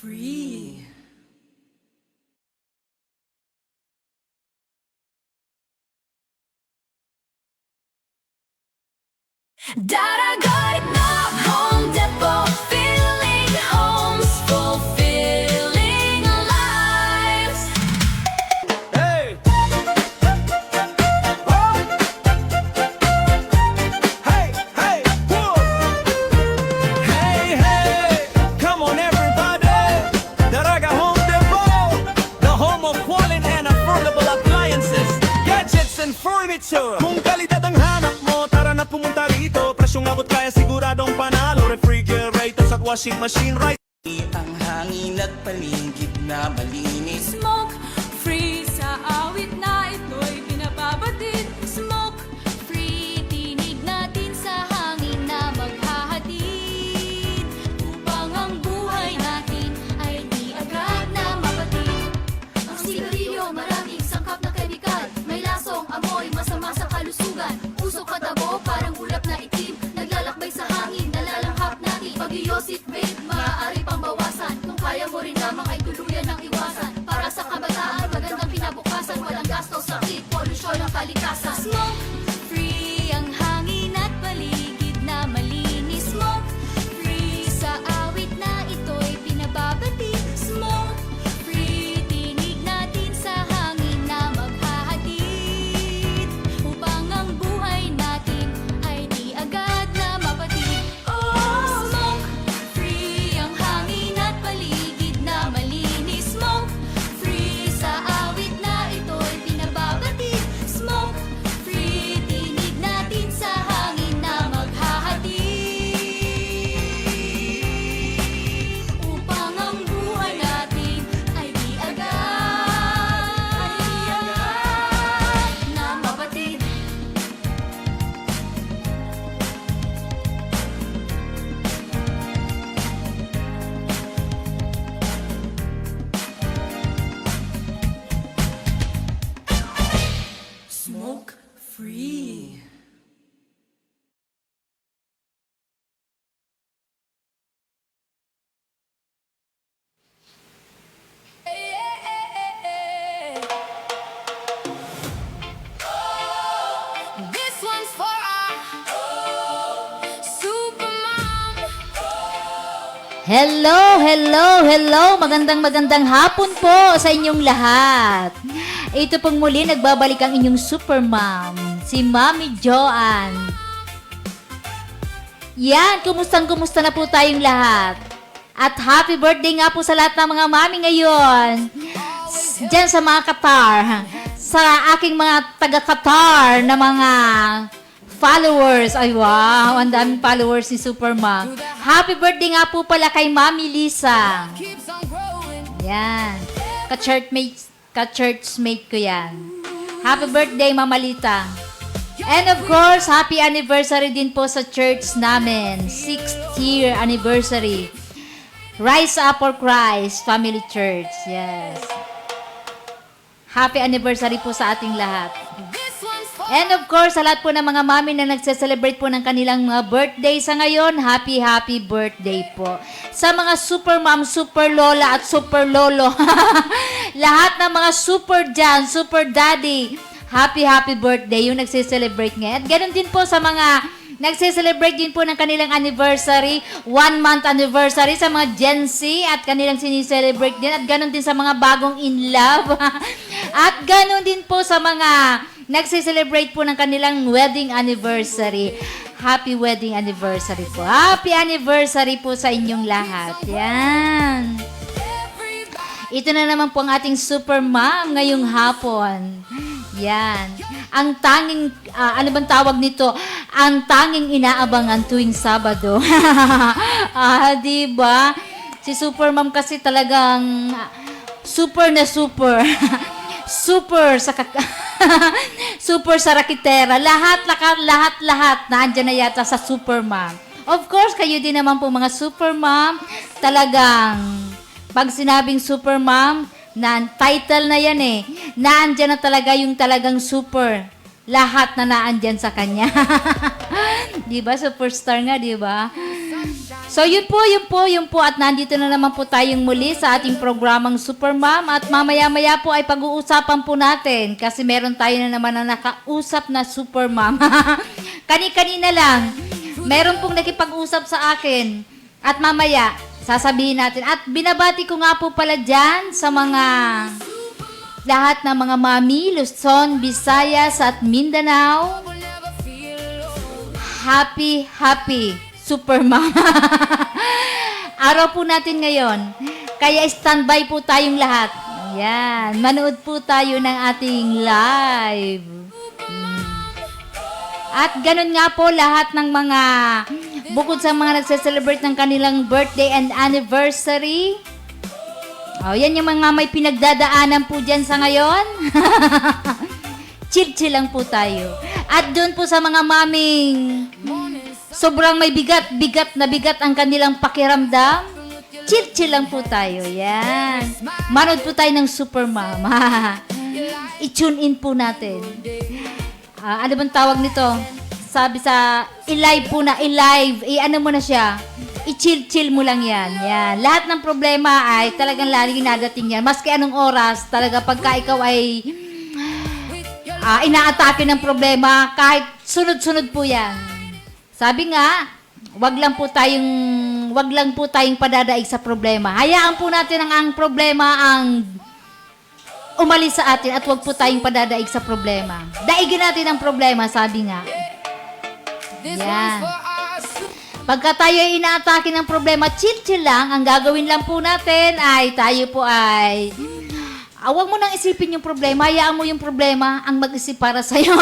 free. Daragoy na Home Depot, filling homes, fulfilling lives. Hey! Oh! Hey, hey, whoa! Hey, hey! Come on, everybody! Daraga Home Depot, the home of quality and affordable appliances, gadgets, and furniture. Kung kalidad ang hanap mo, tara na pumunta rito. Presyong abot kaya siguradong panalo. Refrigerators at washing machine, right? Ang hangin at paligid na malinis. Smoke free sa awit na ito'y pinababatid. Smoke free, tinig natin sa hangin na maghahatid. Upang ang buhay natin ay di agad na mapatid. Ang sigarilyo maraming sangkap na kemikal. May lasong amoy, masama sa kalusugan. Usok katabo, parang ulap na itim. Naglalakbay sa hangin, nalalanghap natin. Pag-iosif vape, maaari pang bawasan. Kung kaya mo rin lamang ay tuluyan ng iwasan. Para sa kabataan, magandang kinabukasan. Walang gastos, sakit, polusyon ang kalikasan. Smoke free ang hangin at paligid na malinis. Smoke free sa awit na ito'y pinababatid. Smoke free, tinig natin sa hangin na maghahatid. Upang ang buhay natin ay di agad na mapatid. Oh, smoke free ang hangin at paligid na malinis. Smoke free sa awit na ito'y pinababatid. Smoke free, tinig natin sa hangin na maghahatid. Upang ang buhay natin ay di agad na mapatid. Smoke free. This one's for our supermom. Hello, hello, hello! Magandang hapon po sa inyong lahat. Ito pong muli, nagbabalik ang inyong supermom, si Mami Joanne. Yan, kumusta na po tayong lahat? At happy birthday nga po sa lahat ng mga mami ngayon. Diyan sa mga Qatar, sa aking mga taga-Qatar na mga followers. Ay wow, ang daming followers ni Supermom. Happy birthday nga po pala kay Mami Lisa. Yan. Ka-churchmate ko yan. Happy birthday, Mama Lita. And of course, happy anniversary din po sa church namin. 6th year anniversary. Rise Up for Christ Family Church. Yes. Happy anniversary po sa ating lahat. And of course, sa lahat po ng mga mami na nagse-celebrate po ng kanilang mga birthday sa ngayon, happy birthday po. Sa mga super mom, super lola at super lolo, lahat ng mga super dyan, super daddy, happy birthday yung nagse-celebrate ngayon. At ganoon din po sa mga nagse-celebrate din po ng kanilang anniversary, 1-month anniversary sa mga Gen Z at kanilang sinicelebrate din. At ganoon din sa mga bagong in love. At ganoon din po sa mga nagse-celebrate po ng kanilang wedding anniversary. Happy wedding anniversary po. Happy anniversary po sa inyong lahat. Yan. Ito na naman po ang ating super mom ngayong hapon. Yan. Ang tanging, ano bang tawag nito? Ang tanging inaabangan tuwing Sabado. Diba? Si super mom kasi talagang super na super. Super sa super sa rakitera. Lahat nandiyan na yata sa super mom. Of course, kayo din naman po mga super mom. Talagang pag sinabing super mom, na title na yan eh. Naandyan na talaga yung talagang super. Lahat na naandyan sa kanya. Diba? Superstar nga, diba? So, yun po. At nandito na naman po tayong muli sa ating programang Super Mom. At mamaya-maya po ay pag-uusapan po natin kasi meron tayo na naman na nakausap na Super Mom. Kani-kanina lang, meron pong nakipag-usap sa akin. At mamaya, sasabihin natin. At binabati ko nga po pala dyan sa mga lahat ng mga mami, Luzon, Visayas at Mindanao. Happy Super Mom. Araw po natin ngayon. Kaya standby po tayong lahat. Ayan. Manood po tayo ng ating live. At ganun nga po lahat ng mga bukod sa mga nagse-celebrate ng kanilang birthday and anniversary. Yan yung mga may pinagdadaanan po dyan sa ngayon. Chill-chill lang po tayo. At doon po sa mga maming sobrang may bigat ang kanilang pakiramdam. Chill-chill lang po tayo. Yan. Manood po tayo ng Super Mama. I-tune in po natin. Ano bang tawag nito? Sabi sa i-live po na, i-ano mo na siya. I-chill-chill mo lang yan. Yan. Lahat ng problema ay talagang laging nadating yan. Maski anong oras, talaga pagka ikaw ay inaatake ng problema, kahit sunod-sunod po yan. Sabi nga, wag lang po tayong padadaig sa problema. Hayaan po natin ang problema ang umalis sa atin at wag po tayong padadaig sa problema. Daigin natin ang problema, sabi nga. Yan. Pagka tayo ay inaatake ng problema, chill-chill lang. Ang gagawin lang po natin ay tayo po ay huwag mo nang isipin yung problema, hayaan mo yung problema ang mag-isip para sa'yo.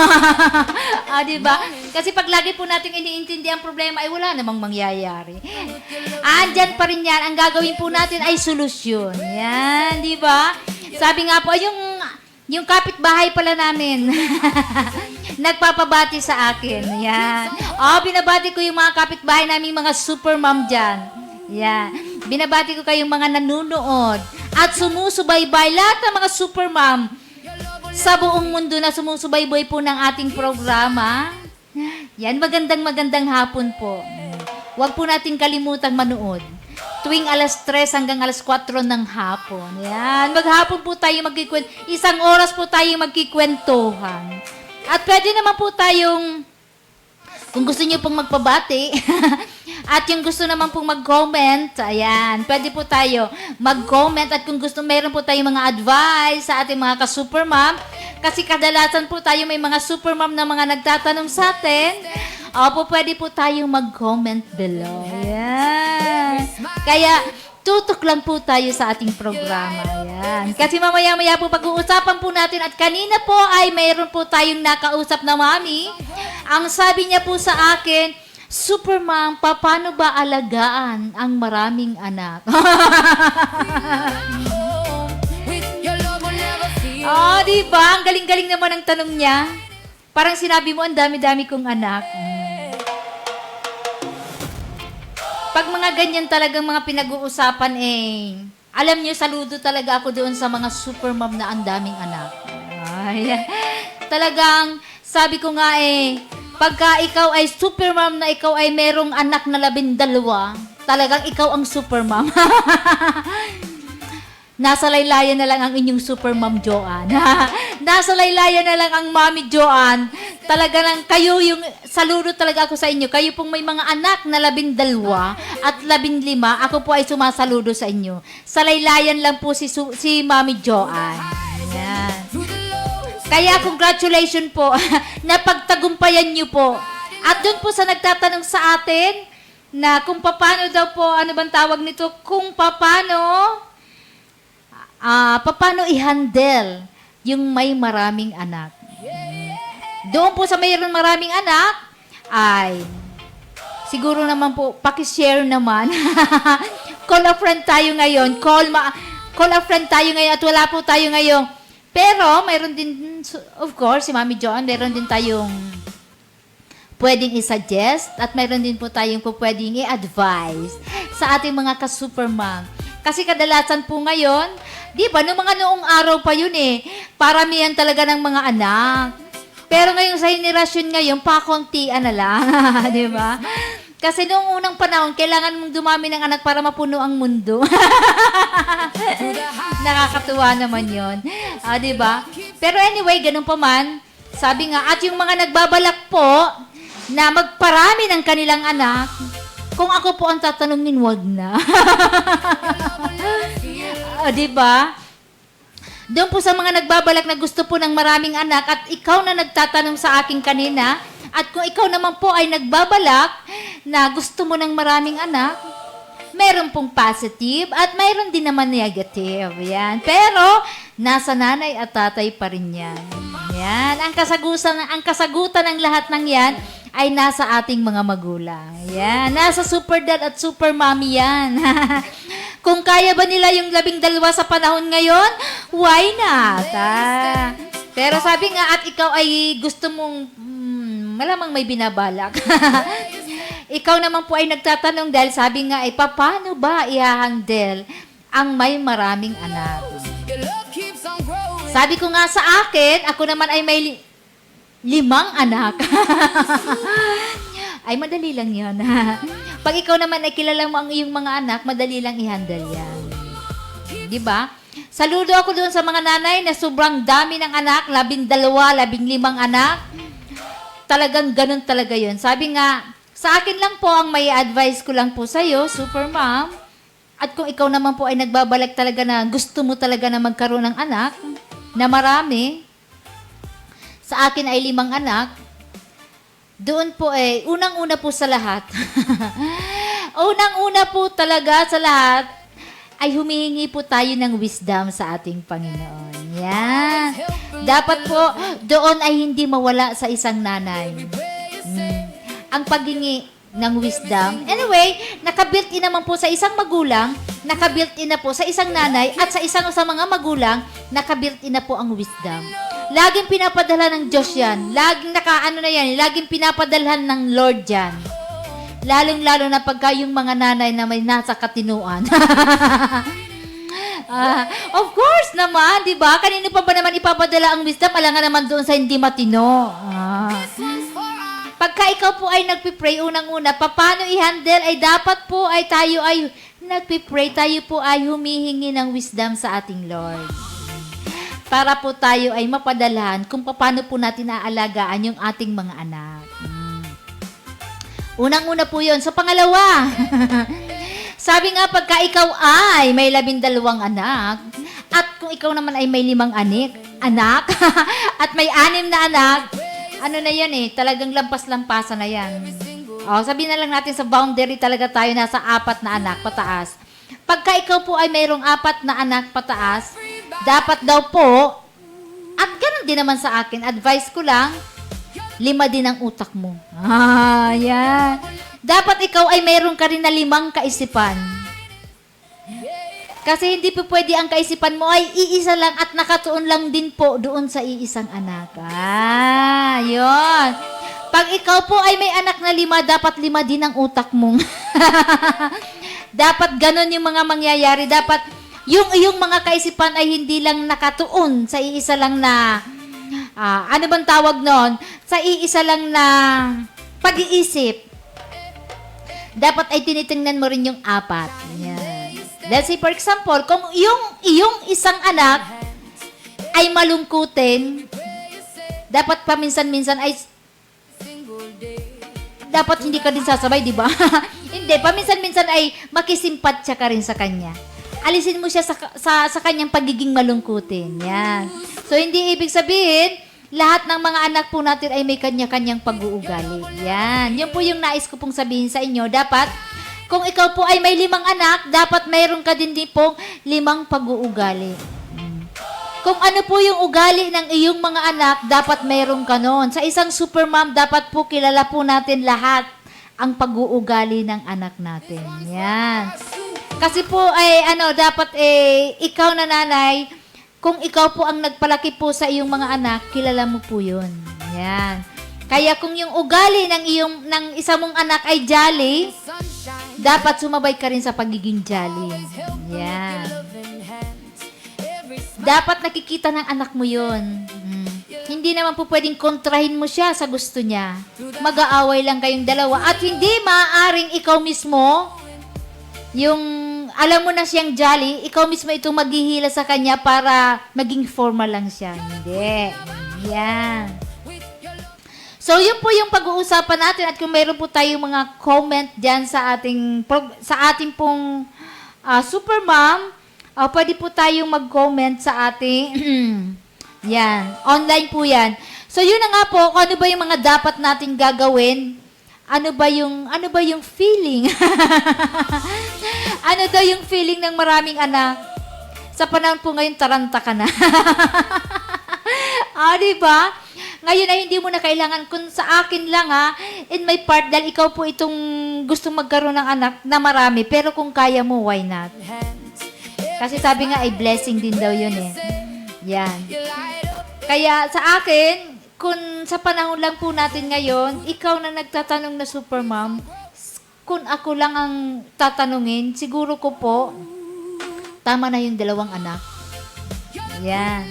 Diba? Kasi pag lagi po natin iniintindi ang problema, ay wala namang mangyayari. Andyan pa rin yan. Ang gagawin po natin ay solusyon. Yan, diba? Sabi nga po, yung kapitbahay pala namin, nagpapabati sa akin. Yan. Binabati ko yung mga kapitbahay namin, mga Super Mom dyan. Yan. Binabati ko kayong mga nanunood at sumusubaybay lahat ng mga Super Mom sa buong mundo na sumusubaybay po ng ating programa. Yan, magandang hapon po. Huwag po natin kalimutang manood. Tuwing alas 3 hanggang alas 4 ng hapon. Yan, maghapon po tayo magkikwento. Isang oras po tayo magkikwentuhan. At pwede naman po tayong, kung gusto niyo pong magpabati, at yung gusto naman pong mag-comment, ayan, pwede po tayo mag-comment. At kung gusto, meron po tayong mga advice sa ating mga ka-Super Mom. Kasi kadalasan po tayo may mga Super Mom na mga nagtatanong sa atin. Pwede po tayong mag-comment below. Ayan. Kaya, tutok lang po tayo sa ating programa. Ayan. Kasi mamaya-maya po pag-uusapan po natin at kanina po ay mayroon po tayong nakausap na mami. Ang sabi niya po sa akin, Super Mom, paano ba alagaan ang maraming anak? Diba? Ang galing-galing naman ang tanong niya. Parang sinabi mo, ang dami-dami kong anak. Pag mga ganyan talagang mga pinag-uusapan alam niyo, saludo talaga ako doon sa mga Super Mom na ang daming anak. Talagang, sabi ko nga pagka ikaw ay Super Mom na ikaw ay merong anak na 12, talagang ikaw ang Super Mom. Nasa laylayan na lang ang inyong Super Mom Joanne. Nasa laylayan na lang ang Mami Joanne. Talaga lang, kayo yung, saludo talaga ako sa inyo. Kayo pong may mga anak na 12 at 15, ako po ay sumasaludo sa inyo. Sa laylayan lang po si Mami Joanne. Yan. Kaya congratulations po. Napagtagumpayan niyo po. At doon po sa nagtatanong sa atin na kung paano daw po, ano bang tawag nito? Kung paano i-handle yung may maraming anak. Doon po sa mayroon maraming anak, ay siguro naman po, pakishare naman. Call a friend tayo ngayon. Call a friend tayo ngayon at wala po tayo ngayon. Pero, mayroon din, of course, si Mami Joan, mayroon din tayong pwedeng i-suggest at mayroon din po tayong pwedeng i-advise sa ating mga ka-Super Mom. Kasi kadalasan po ngayon, di ba, noong araw pa yun paramihan talaga ng mga anak. Pero ngayon sa henerasyon ngayon, pakontian na lang, di ba? Kasi noong unang panahon, kailangan mong dumami ng anak para mapuno ang mundo. Nakakatuwa naman yon. Di ba? Pero anyway, ganun pa man, sabi nga, at yung mga nagbabalak po na magparami ng kanilang anak, kung ako po ang tatanungin, wag na. Di ba? Doon po sa mga nagbabalak na gusto po ng maraming anak at ikaw na nagtatanong sa akin kanina, at kung ikaw naman po ay nagbabalak na gusto mo ng maraming anak, meron pong positive at mayroon din naman negative. Yan. Pero, nasa nanay at tatay pa rin yan. Yan. Ang kasagutan ng lahat ng yan ay nasa ating mga magulang. Yan. Nasa super dad at super mommy yan. Kung kaya ba nila yung 12 sa panahon ngayon, why not? Pero sabi nga, at ikaw ay gusto mong, malamang may binabalak. Ikaw naman po ay nagtatanong dahil sabi nga, paano ba i-handle ang may maraming anak? Sabi ko nga sa akin, ako naman ay may 5 anak. Ay, madali lang yun. Pag ikaw naman ay kilala mo ang iyong mga anak, madali lang i-handle yan. Diba? Saludo ako doon sa mga nanay na sobrang dami ng anak, 12, 15 anak. Talagang ganun talaga yun. Sabi nga, sa akin lang po, ang may advice ko lang po sa'yo, super mom, at kung ikaw naman po ay nagbabalak talaga na gusto mo talaga na magkaroon ng anak, na marami, sa akin ay 5 anak, doon po unang-una po sa lahat, unang-una po talaga sa lahat, ay humihingi po tayo ng wisdom sa ating Panginoon. Yan. Dapat po, doon ay hindi mawala sa isang nanay. Ang paghingi ng wisdom. Anyway, nakabuilt-in naman po sa isang magulang, nakabuilt-in na po sa isang nanay, at sa isang sa mga magulang, nakabuilt-in na po ang wisdom. Laging pinapadala ng Diyos yan. Laging pinapadalhan ng Lord yan. Lalong-lalo na pagka yung mga nanay na may nasa katinuan. Of course naman, di ba? Kanino pa ba naman ipapadala ang wisdom? Alangan naman doon sa hindi matino. Pagka ikaw po ay nagpipray, unang-una, paano i-handle? Ay dapat po ay tayo ay nagpipray, tayo po ay humihingi ng wisdom sa ating Lord. Para po tayo ay mapadalhan kung paano po natin aalagaan yung ating mga anak. Unang-una po yun. So, pangalawa, sabi nga pagka ikaw ay may 12 anak, at kung ikaw naman ay may 5 anak, at may 6 na anak, ano na yan talagang lampas-lampasan na yan. Sabihin na lang natin sa boundary talaga tayo nasa 4 na anak pataas. Pagka ikaw po ay mayroong 4 na anak pataas, dapat daw po, at ganun din naman sa akin, advice ko lang, 5 din ang utak mo. Yan. Dapat ikaw ay mayroon ka rin na 5 kaisipan. Kasi hindi po pwede ang kaisipan mo ay iisa lang at nakatuon lang din po doon sa iisang anak. Yun. Pag ikaw po ay may anak na 5, dapat 5 din ang utak mo. Dapat ganun yung mga mangyayari. Dapat yung iyong mga kaisipan ay hindi lang nakatuon sa iisa lang na ano bang tawag nun? Sa iisa lang na pag-iisip. Dapat ay tinitingnan mo rin yung 4. Yan. Let's say, for example, kung iyong isang anak ay malungkutin, dapat paminsan-minsan ay dapat hindi ka din sasabay, di ba? Hindi, paminsan-minsan ay makisimpatya ka rin sa kanya. Alisin mo siya sa kanyang pagiging malungkutin. Yan. So, hindi ibig sabihin, lahat ng mga anak po natin ay may kanya-kanyang pag-uugali. Yan. Yun po yung nais ko pong sabihin sa inyo. Dapat, kung ikaw po ay may 5 anak, dapat mayroon ka din pong 5 pag-uugali. Kung ano po yung ugali ng iyong mga anak, dapat mayroon ka noon. Sa isang super mom, dapat po kilala po natin lahat ang pag-uugali ng anak natin. Yan. Kasi po ay dapat ikaw na nanay, kung ikaw po ang nagpalaki po sa iyong mga anak, kilala mo po 'yun. Yan. Kaya kung yung ugali ng isa mong anak ay jolly, dapat sumabay ka rin sa pagiging jolly. Yan. Dapat nakikita ng anak mo 'yun. Hindi naman po pwedeng kontrahin mo siya sa gusto niya. Mag-aaway lang kayong dalawa. At hindi maaaring ikaw mismo, yung alam mo na siyang jolly, ikaw mismo itong maghihila sa kanya para maging formal lang siya. Hindi. Yan. So, yun po yung pag-uusapan natin. At kung mayroon po tayong mga comment dyan sa ating pong Super Mom, pwede po tayong mag-comment sa ating yan. Online po yan. So, yun na nga po, kung ano ba yung mga dapat natin gagawin? Ano ba yung feeling? Ano daw yung feeling ng maraming anak? Sa panahon po ngayon, taranta ka na. Diba? Ngayon ay hindi mo na kailangan, kung sa akin lang in my part, dahil ikaw po itong gustong magkaroon ng anak na marami, pero kung kaya mo, why not? Kasi sabi nga ay blessing din daw yun eh. Yan. Kaya sa akin, kung sa panahon lang po natin ngayon, ikaw na nagtatanong na Super Mom, kung ako lang ang tatanungin, siguro ko po, tama na yung 2 anak. Yan.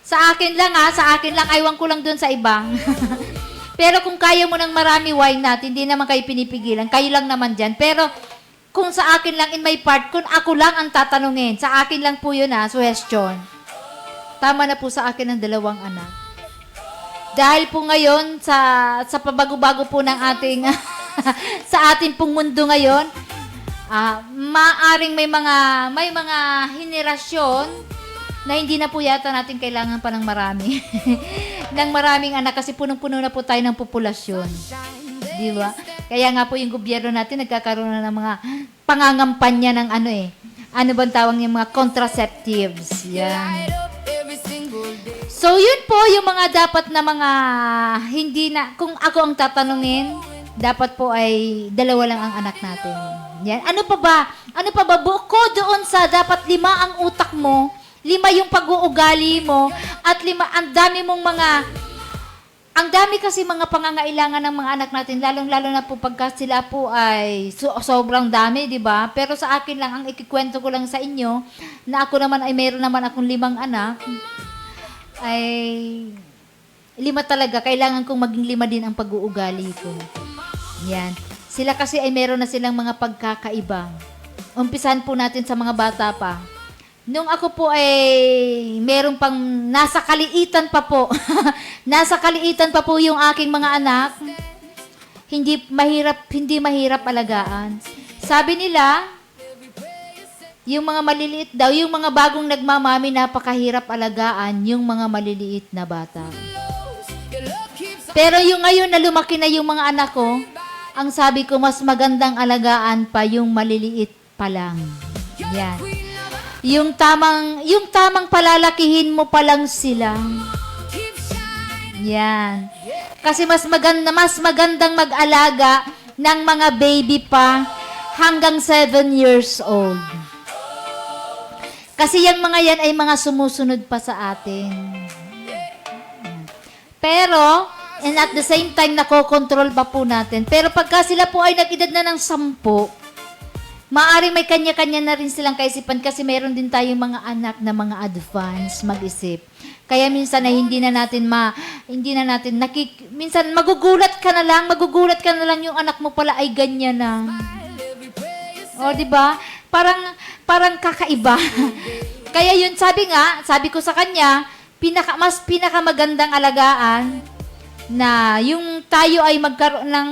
Sa akin lang aywan ko lang dun sa ibang. Pero kung kaya mo ng marami, why not? Hindi naman kayo pinipigilan. Kayo lang naman dyan. Pero kung sa akin lang in my part, kung ako lang ang tatanungin, sa akin lang po yun suggestion. Tama na po sa akin ang 2 anak. Dahil po ngayon, sa pabago-bago po ng ating, sa ating pong mundo ngayon, maaring may mga henerasyon na hindi na po yata natin kailangan pa ng marami. ng maraming anak kasi punong-puno na po tayo ng populasyon. Di ba? Kaya nga po yung gobyerno natin nagkakaroon na ng mga pangangampanya ng ano bang tawag yung mga contraceptives. Yan. So, yun po yung mga dapat na mga hindi na, kung ako ang tatanungin, dapat po ay 2 lang ang anak natin. Yan. Ano pa ba? Buko doon sa dapat 5 ang utak mo, 5 yung pag-uugali mo, at 5, ang dami kasi mga pangangailangan ng mga anak natin, lalong-lalo na po pagka sila po ay sobrang dami, di ba? Pero sa akin lang, ang ikikwento ko lang sa inyo, na ako naman ay mayroon naman akong 5 anak, ay 5 talaga. Kailangan kong maging 5 din ang pag-uugali ko. Yan. Sila kasi ay meron na silang mga pagkakaiba. Umpisan po natin sa mga bata pa. Nung ako po ay meron pang nasa kaliitan pa po. Nasa kaliitan pa po yung aking mga anak. Hindi mahirap alagaan. Sabi nila, yung mga maliliit daw, yung mga bagong nagmamami, napakahirap alagaan yung mga maliliit na bata. Pero yung ngayon na lumaki na yung mga anak ko, ang sabi ko, mas magandang alagaan pa yung maliliit pa lang. Yan. Yung tamang palalakihin mo pa lang sila. Yan. Kasi mas magandang mag-alaga ng mga baby pa hanggang 7 years old. Kasi yung mga yan ay mga sumusunod pa sa atin. Pero, and at the same time, nakokontrol pa po natin. Pero pagka sila po ay nag-edad na ng 10, maaaring may kanya-kanya na rin silang kaisipan kasi meron din tayong mga anak na mga advance mag-isip. Kaya minsan ay minsan magugulat ka na lang yung anak mo pala ay ganyan na. O, di ba? Parang kakaiba. Kaya yun, sabi ko sa kanya, mas pinakamagandang alagaan na yung tayo ay magkaroon ng,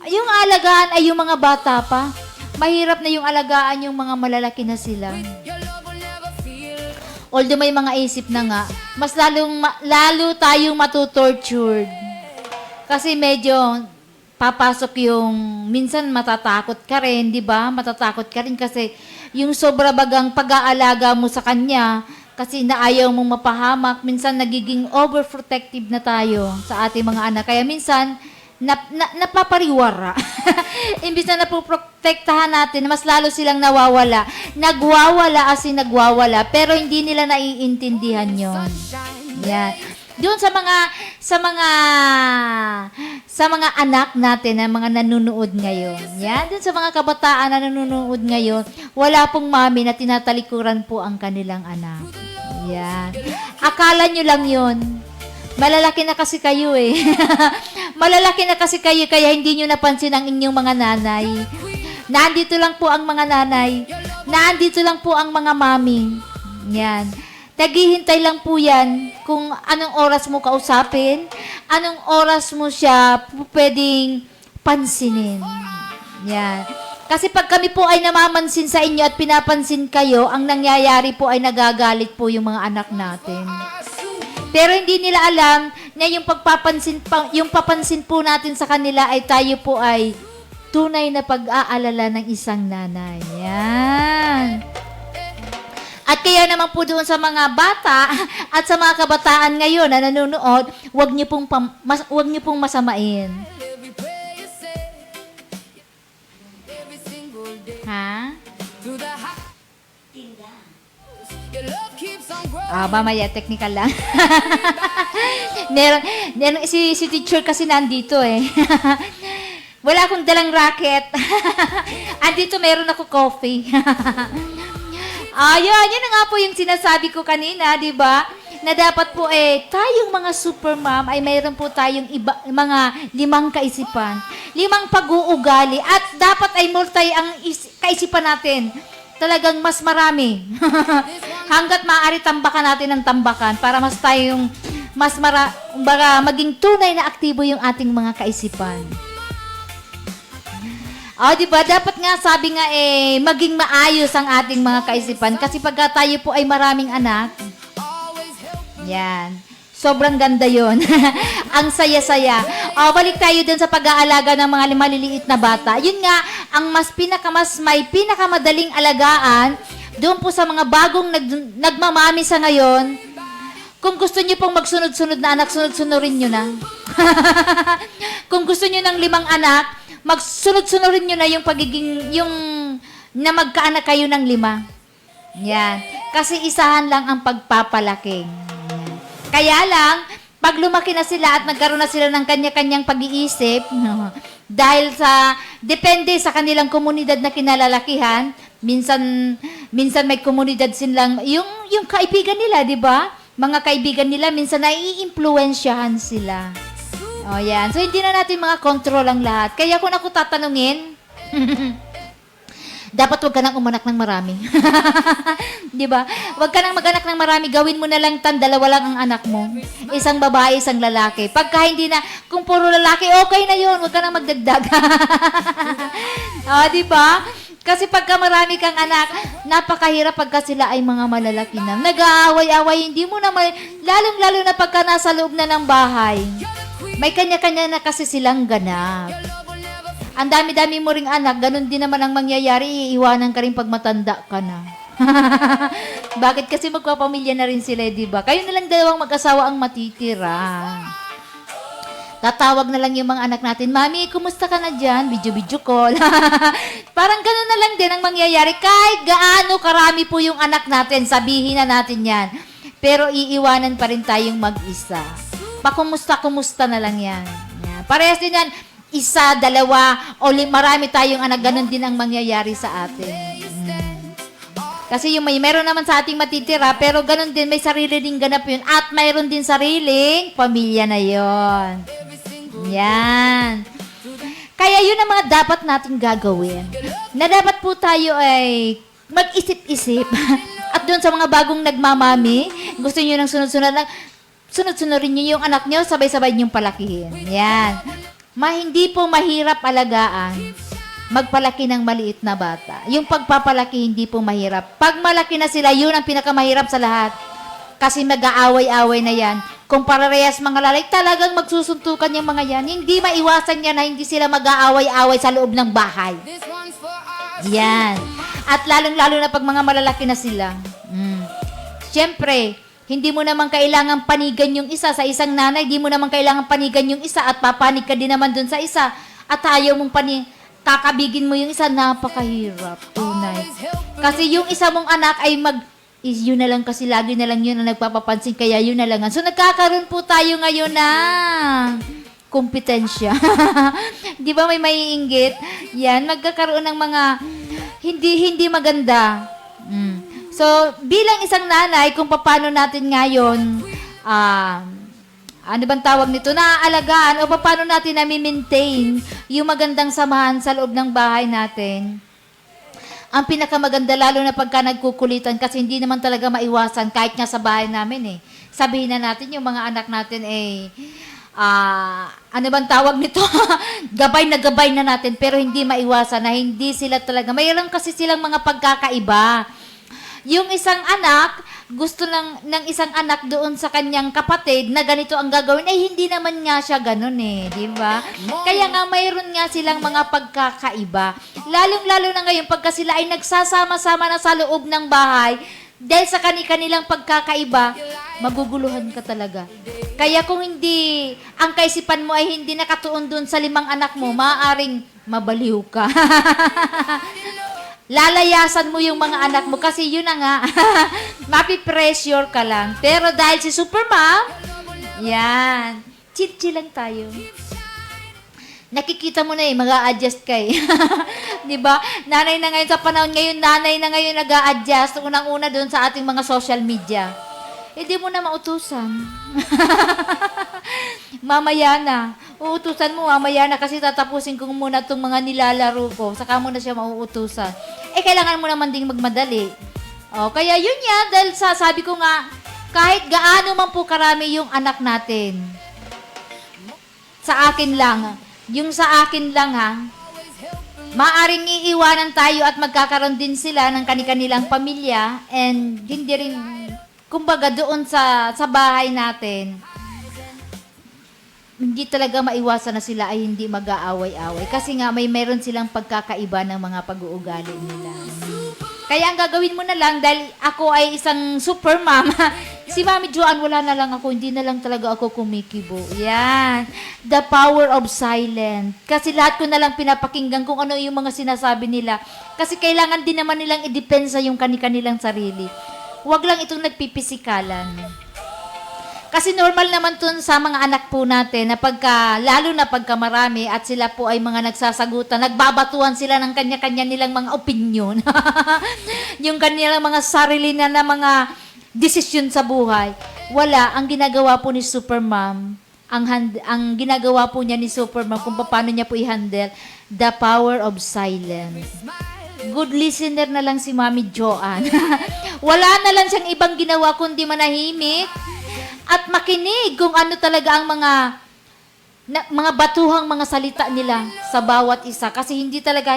yung alagaan ay yung mga bata pa. Mahirap na yung alagaan yung mga malalaki na sila. Although may mga isip na nga, mas lalo tayong matutortured. Kasi medyo papasok yung, minsan matatakot ka rin, di ba? Matatakot ka rin kasi yung sobra bagang pag-aalaga mo sa kanya, kasi naayaw mong mapahamak, minsan nagiging overprotective na tayo sa ating mga anak. Kaya minsan, napapariwara. Imbis na napoprotektahan natin, mas lalo silang nawawala. Nagwawala, pero hindi nila naiintindihan yon. Yan. Doon sa mga anak natin na mga nanonood ngayon. Yan, doon sa mga kabataan na nanonood ngayon, wala pong mami na tinatalikuran po ang kanilang anak. Yan. Akala nyo lang yun. Malalaki na kasi kayo eh. Malalaki na kasi kayo kaya hindi nyo napansin ang inyong mga nanay. Nandito lang po ang mga nanay. Nandito lang po ang mga mami. Yan. Naghihintay lang po yan kung anong oras mo kausapin, anong oras mo siya pwedeng pansinin. Yan. Kasi pag kami po ay namamansin sa inyo at pinapansin kayo, ang nangyayari po ay nagagalit po yung mga anak natin. Pero hindi nila alam na yung yung papansin po natin sa kanila ay tayo po ay tunay na pag-aalala ng isang nanay. Yan. At kaya naman po doon sa mga bata at sa mga kabataan ngayon na nanonood, huwag niyo pong masamain. Ha? Mamaya, technical lang. meron si teacher kasi nandito eh. Wala akong dalang racket. Andito meron ako coffee. Yun na nga po yung sinasabi ko kanina, di ba? Na dapat po tayong mga super mom ay mayroon po tayong mga 5 kaisipan, 5 pag-uugali, at dapat ay multi ang kaisipan natin. Talagang mas marami. Hanggat maaari tambakan natin ng tambakan para maging tunay na aktibo yung ating mga kaisipan. Di ba? Dapat nga, sabi nga maging maayos ang ating mga kaisipan. Kasi pagka tayo po ay maraming anak, yan. Sobrang ganda yon. Ang saya-saya. Balik tayo dun sa pag-aalaga ng mga maliliit na bata. Yun nga, ang may pinakamadaling alagaan, doon po sa mga bagong nagmamami sa ngayon, kung gusto niyo pong magsunod-sunod na anak, sunod-sunurin nyo na. Kung gusto niyo ng 5 anak, magsunod-sunurin nyo na yung na magkaanak kayo ng 5. Yan. Kasi isahan lang ang pagpapalaki. Kaya lang, pag lumaki na sila at nagkaroon na sila ng kanya-kanyang pag-iisip, dahil depende sa kanilang komunidad na kinalalakihan, minsan may komunidad silang, yung kaibigan nila, di ba? Mga kaibigan nila, minsan nai-impluwensyahan sila. Yan. So, hindi na natin mga control ang lahat. Kaya kung ako tatanungin, dapat wag ka nang umanak ng marami. Di ba? Wag ka nang maganak ng marami. Gawin mo na lang 2 lang ang anak mo. Isang babae, isang lalaki. Pagka hindi na, kung puro lalaki, okay na yun. Wag ka nang magdagdag. Di ba? Kasi pagka marami kang anak, napakahirap pagka sila ay mga malalaki na. Nag-aaway-away, hindi mo na lalong-lalo na pagka nasa loob na ng bahay. May kanya-kanya na kasi silang ganap. Ang dami-dami mo ring anak, ganun din naman ang mangyayari, iiwanan ka rin pag matanda ka na. Bakit? Kasi magpapamilya na rin sila, di ba? Kayo na lang 2 mag-asawa ang matitira. Tatawag na lang yung mga anak natin, Mami, kumusta ka na dyan? Video call. Parang ganun na lang din ang mangyayari. Kahit gaano karami po yung anak natin, sabihin na natin yan. Pero iiwanan pa rin tayong mag-isa. Pakumusta-kumusta na lang yan. Parehas din yan. 1, 2, o marami tayong anak, ganun din ang mangyayari sa atin. Kasi yung meron naman sa ating matitira, pero ganun din, may sarili ding ganap yun. At mayroon din sariling pamilya na yon. Yan. Kaya yun ang mga dapat natin gagawin. Na dapat po tayo ay mag-isip-isip. At doon sa mga bagong nagmamami, gusto nyo ng sunod-sunod lang, sunod-sunodin nyo yung anak nyo, sabay-sabay nyong palakihin. Yan. Hindi po mahirap alagaan magpalaki ng maliit na bata. Yung pagpapalaki, hindi po mahirap. Pag malaki na sila, yun ang pinakamahirap sa lahat. Kasi mag-aaway-away na yan. Kung pararehas mga lalaki, talagang magsusuntukan yung mga yan. Hindi maiwasan yan na hindi sila mag-aaway-away sa loob ng bahay. Yan. At lalong-lalo na pag mga malalaki na sila. Siyempre, hindi mo naman kailangan panigan yung isa sa isang nanay. Hindi mo naman kailangan panigan yung isa at papanig ka din naman dun sa isa. At ayaw mong kakabigin mo yung isa, napakahirap. Tunay. Kasi yung isa mong anak ay yun na lang kasi lagi na lang yun ang nagpapapansin, kaya yun na lang. So nagkakaroon po tayo ngayon na kompetensya. Di ba may maiinggit? Yan, magkakaroon ng mga hindi maganda. So, bilang isang nanay, kung paano natin ngayon ano bang tawag nito, naaalagaan o paano natin na-maintain yung magandang samahan sa loob ng bahay natin. Ang pinakamaganda, lalo na pagka nagkukulitan, kasi hindi naman talaga maiwasan kahit nga sa bahay namin eh. Sabihin na natin yung mga anak natin ano bang tawag nito? Gabay na natin, pero hindi maiwasan na hindi sila talaga. Mayroon kasi silang mga pagkakaiba. Yung isang anak, gusto ng isang anak doon sa kanyang kapatid na ganito ang gagawin, ay hindi naman nga siya ganun eh, di ba? Kaya nga mayroon nga silang mga pagkakaiba. Lalong-lalo na ngayon, pagka sila ay nagsasama-sama na sa loob ng bahay, dahil sa kanilang pagkakaiba, maguguluhan ka talaga. Kaya kung hindi, ang kaisipan mo ay hindi nakatuon doon sa 5 anak mo, maaaring mabaliw ka. Lalayasan mo yung mga anak mo kasi yun na nga, mapipressure ka lang. Pero dahil si Supermom, yan, chill lang tayo. Nakikita mo na mag-a-adjust ka eh. Diba? Nanay na ngayon sa panahon ngayon, nanay na ngayon nag-a-adjust. Unang-una doon sa ating mga social media. Hindi mo na mautusan. Mamaya na. Uutusan mo mamaya na kasi tatapusin ko muna itong mga nilalaro ko. Saka mo na siya mauutusan. Kailangan mo naman ding magmadali. Kaya yun yan, dahil sabi ko nga, kahit gaano man po karami yung anak natin, sa akin lang, yung sa akin lang ha, maaring iiwanan tayo at magkakaroon din sila ng kanilang pamilya and hindi rin, kumbaga doon sa bahay natin, hindi talaga maiwasan na sila ay hindi mag-aaway-away. Kasi nga meron silang pagkakaiba ng mga pag-uugali nila. Kaya ang gagawin mo na lang, dahil ako ay isang super mom, si Mami Joanne, wala na lang ako, hindi na lang talaga ako kumikibo. Yan. The power of silence. Kasi lahat ko na lang pinapakinggan kung ano yung mga sinasabi nila. Kasi kailangan din naman nilang idepensa yung kanilang sarili. Huwag lang itong nagpipisikalan. Kasi normal naman tun sa mga anak po natin na lalo na pagka marami at sila po ay mga nagsasagutan, nagbabatuhan sila ng kanya-kanya nilang mga opinion. Yung kanilang mga sarili na mga desisyon sa buhay. Wala, ang ginagawa po ni Supermom, ang ginagawa po niya ni Supermom kung paano niya po i-handle, the power of silence. Good listener na lang si Mami Joanne. Wala na lang siyang ibang ginawa kundi manahimik at makinig kung ano talaga ang mga batuhang mga salita nila sa bawat isa. Kasi hindi talaga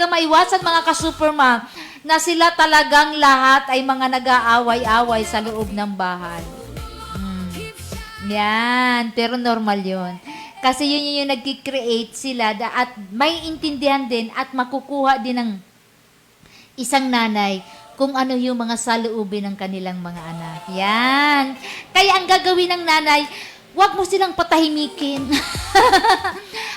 maiwasan mga ka-Supermom na sila talagang lahat ay mga nag-aaway-away sa loob ng bahay. Yan, pero normal yon. Kasi yun yung nag-create sila at may intindihan din at makukuha din ng isang nanay kung ano yung mga saloobin ng kanilang mga anak. Yan. Kaya ang gagawin ng nanay, huwag mo silang patahimikin.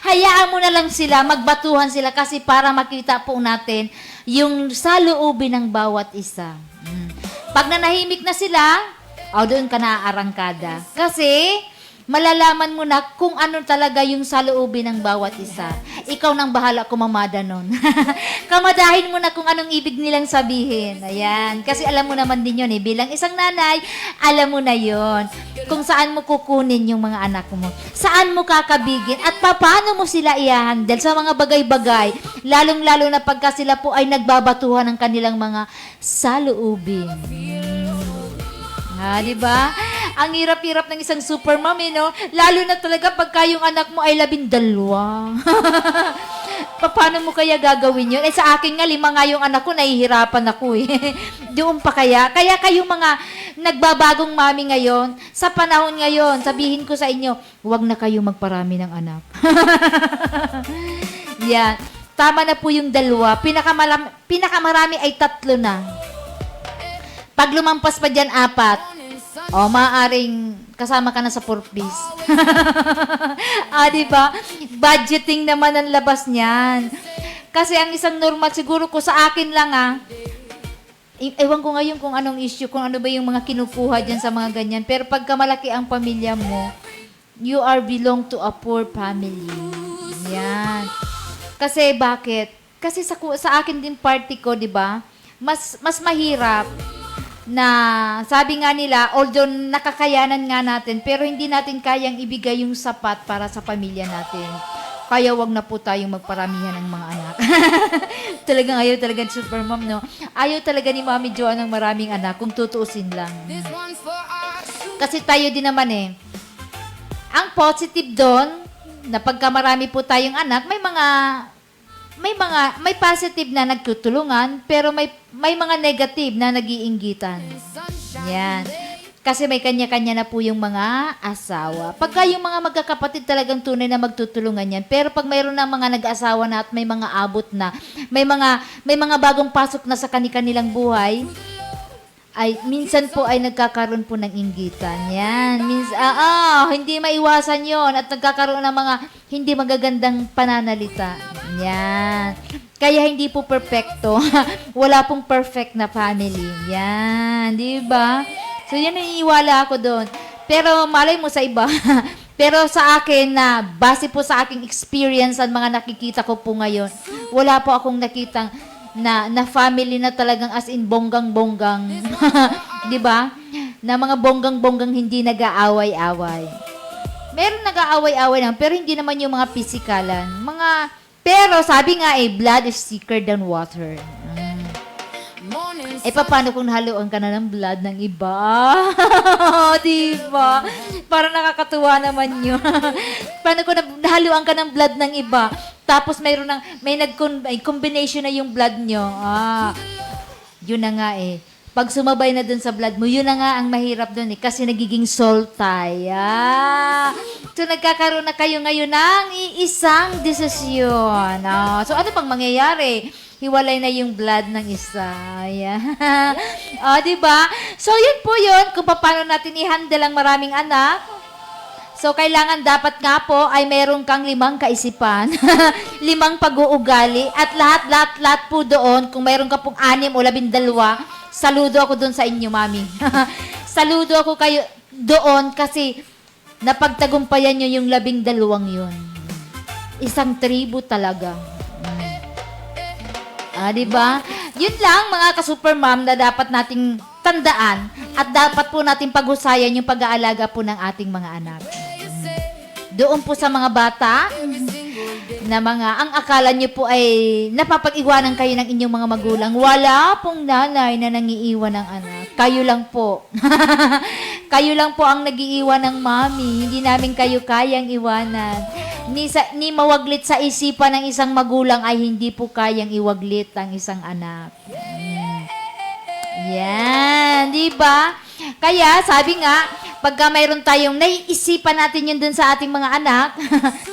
Hayaan mo na lang sila, magbatuhan sila kasi para makita po natin yung saloobin ng bawat isa. Pag nanahimik na sila, doon ka na aarangkada. Kasi malalaman mo na kung ano talaga yung saloobin ng bawat isa. Ikaw nang bahala kumamada nun. Kamadahin mo na kung anong ibig nilang sabihin. Ayan. Kasi alam mo naman din yun eh. Bilang isang nanay, alam mo na yon kung saan mo kukunin yung mga anak mo. Saan mo kakabigin at paano mo sila i-handle sa mga bagay-bagay. Lalong-lalo na pagka sila po ay nagbabatuhan ng kanilang mga saloobin. Di ba? Ang hirap-hirap ng isang Supermom, no? Lalo na talaga pagka yung anak mo ay 12. Paano mo kaya gagawin yun? Sa akin nga, 5 nga yung anak ko, nahihirapan ako eh. Doon pa kaya? Kaya kayong mga nagbabagong mami ngayon, sa panahon ngayon, sabihin ko sa inyo, huwag na kayo magparami ng anak. Yan. Tama na po yung 2. Pinakamarami ay 3 na. Pag lumampas pa dyan 4, maaring kasama ka na sa 4 piece. Diba? Budgeting naman ang labas niyan. Kasi ang isang normal, siguro ko sa akin lang ewan ko ngayon kung anong issue, kung ano ba yung mga kinukuha dyan sa mga ganyan. Pero pagka malaki ang pamilya mo, you are belong to a poor family. Yan. Kasi bakit? Kasi sa akin din party ko, di ba? Mas mahirap na sabi nga nila, although nakakayanan nga natin, pero hindi natin kayang ibigay yung sapat para sa pamilya natin. Kaya wag na po tayong magparamihan ng mga anak. Talagang ayaw talaga ni Super Mom, no? Ayaw talaga ni Mami Joan ng maraming anak, kung tutuusin lang. Kasi tayo din naman ang positive doon, na pagka marami po tayong anak, may positive na nagtutulungan, pero may mga negative na nag-iinggitan. Yan. Kasi may kanya-kanya na po yung mga asawa. Pagka yung mga magkakapatid talagang tunay na magtutulungan yan. Pero pag mayroon na mga nag-asawa na at may mga abot na, may mga bagong pasok na sa kanilang buhay, ay minsan po ay nagkakaroon po ng inggitan. Yan. Hindi maiwasan yon at nagkakaroon ng mga hindi magagandang pananalita. Yan. Kaya hindi po perfecto. Wala pong perfect na family. Yan. Di ba? So, yan naniniwala ako doon. Pero malay mo sa iba. Pero sa akin na base po sa aking experience at mga nakikita ko po ngayon, wala po akong nakitang na family na talagang as in bonggang-bonggang. 'Di ba? Na mga bonggang-bonggang hindi nag-aaway-away. Meron nag-aaway-away lang, pero hindi naman yung mga pisikalan. Pero sabi nga blood is thicker than water. Paano kung haluan ka na ng blood ng iba? Di ba? Parang nakakatuwa naman yun. Paano kung nahaluan ka ng blood ng iba? Tapos may combination na yung blood nyo. Yun na nga Pag sumabay na dun sa blood mo, yun na nga ang mahirap dun kasi nagiging soul tie. So nagkakaroon na kayo ngayon ng iisang desisyon. So ano pang mangyayari? Hiwalay na yung blood ng isa. Diba? So, yun po yun. Kung paano natin i-handle ang maraming anak. So, kailangan dapat nga po ay meron kang 5 kaisipan, 5 pag-uugali, at lahat po doon, kung meron ka pong 6 o 12, saludo ako doon sa inyo, Mami. Saludo ako kayo doon kasi napagtagumpayan nyo yung 12 yun. Isang tribu talaga. Diba? Yun lang mga ka-super mom na dapat nating tandaan at dapat po nating paghusayan yung pag-aalaga po ng ating mga anak. Doon po sa mga bata na ang akala nyo po ay napapag-iwanan kayo ng inyong mga magulang. Wala pong nanay na nangiiwan ng anak. Kayo lang po. Kayo lang po ang nag-iiwan ng mami. Hindi namin kayo kayang iwanan. Ni mawaglit sa isipan ng isang magulang ay hindi po kayang iwaglit ang isang anak. Yan, di ba? Kaya, sabi nga, pagka mayroon tayong naiisipan natin yun dun sa ating mga anak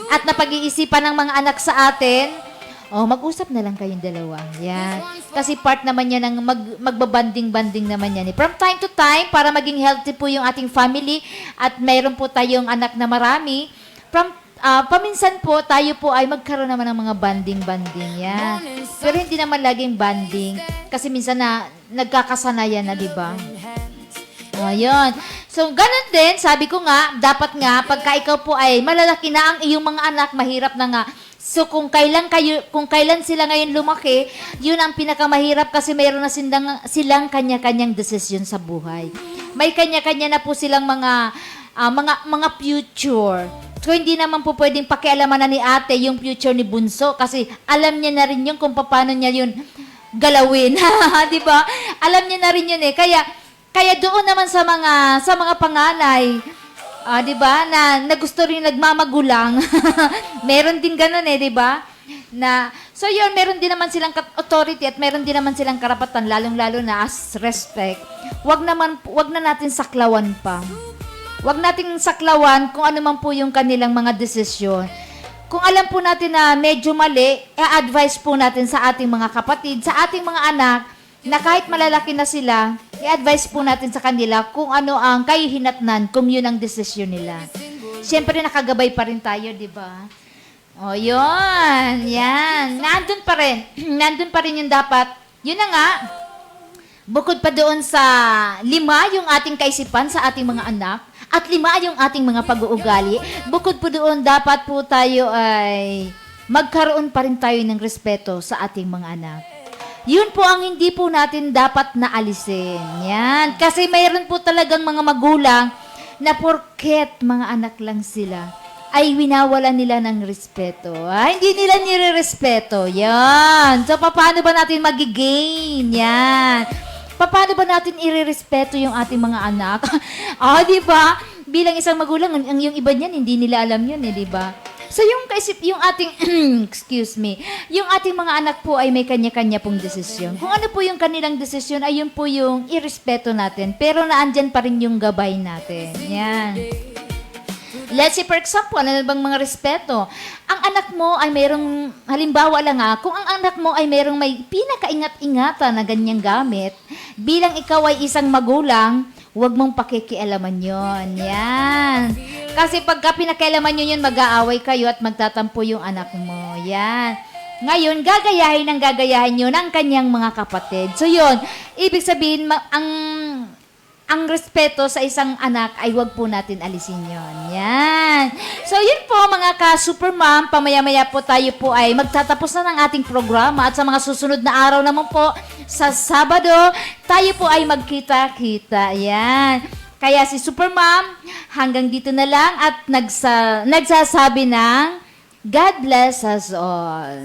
at napag-iisipan ng mga anak sa atin, mag-usap na lang kayong dalawa. Yan. Kasi part naman yan ng magbabanding-banding naman yan. From time to time, para maging healthy po yung ating family at mayroon po tayong anak na marami, paminsan po, tayo po ay magkaroon naman ng mga banding-banding. Yan. Pero hindi naman laging banding. Kasi minsan na nagkakasanayan na, di ba? Ayun. So, ganun din, sabi ko nga, dapat nga, pagka ikaw po ay malalaki na ang iyong mga anak, mahirap na nga. So, kung kailan sila ngayon lumaki, yun ang pinakamahirap kasi mayroon na silang kanya-kanyang desisyon sa buhay. May kanya-kanya na po silang mga future. So, hindi naman po pwedeng pakialaman na ni ate yung future ni Bunso kasi alam niya na rin yun kung paano niya yun galawin. Di ba? Alam niya na rin yun Kaya doon naman sa mga panganay, 'di ba? Na gusto rin nagmamagulang. Meron din ganoon 'di ba? So yun, meron din naman silang authority at meron din naman silang karapatan lalong-lalo na as respect. Wag na natin saklawan pa. Wag nating saklawan kung ano man po yung kanilang mga desisyon. Kung alam po natin na medyo mali, i-advise po natin sa ating mga kapatid, sa ating mga anak, na kahit malalaki na sila, i-advise po natin sa kanila kung ano ang kahihinatnan kung yun ang desisyon nila. Siyempre, nakagabay pa rin tayo, di ba? Yun. Yan. Nandun pa rin. Nandun pa rin yung dapat. Yun na nga. Bukod pa doon sa 5 yung ating kaisipan sa ating mga anak at 5 yung ating mga pag-uugali, bukod po doon, dapat po tayo ay magkaroon pa rin tayo ng respeto sa ating mga anak. Yun po ang hindi po natin dapat naalisin. Yan. Kasi mayroon po talagang mga magulang na porket mga anak lang sila, ay winawalan nila ng respeto. Hindi nila nire-respeto. Yan. So, paano ba natin magigain? Yan. Paano ba natin irerespeto yung ating mga anak? Di ba? Bilang isang magulang, yung iba niyan, hindi nila alam yun, di ba? So, yung ating, excuse me, yung ating mga anak po ay may kanya-kanya pong desisyon. Kung ano po yung kanilang desisyon, ay yun po yung irespeto natin. Pero naandyan pa rin yung gabay natin. Yan. Let's say, for example, ano bang mga respeto? Ang anak mo ay mayroong, halimbawa lang kung ang anak mo ay mayroong may pinakaingat-ingatan na ganyang gamit, bilang ikaw ay isang magulang, huwag mong pakikialaman yon. Yan. Kasi pagka pinakialaman nyo yun, mag-aaway kayo at magtatampo yung anak mo. Yan. Ngayon, gagayahin nyo ng kanyang mga kapatid. So, yun. Ibig sabihin, ang respeto sa isang anak ay huwag po natin alisin yon. Yan. So, yun po mga ka-Supermom. Pamaya-maya po tayo po ay magtatapos na ng ating programa at sa mga susunod na araw naman po sa Sabado, tayo po ay magkita-kita. Yan. Kaya si Supermom, hanggang dito na lang at nagsasabi ng God bless us all.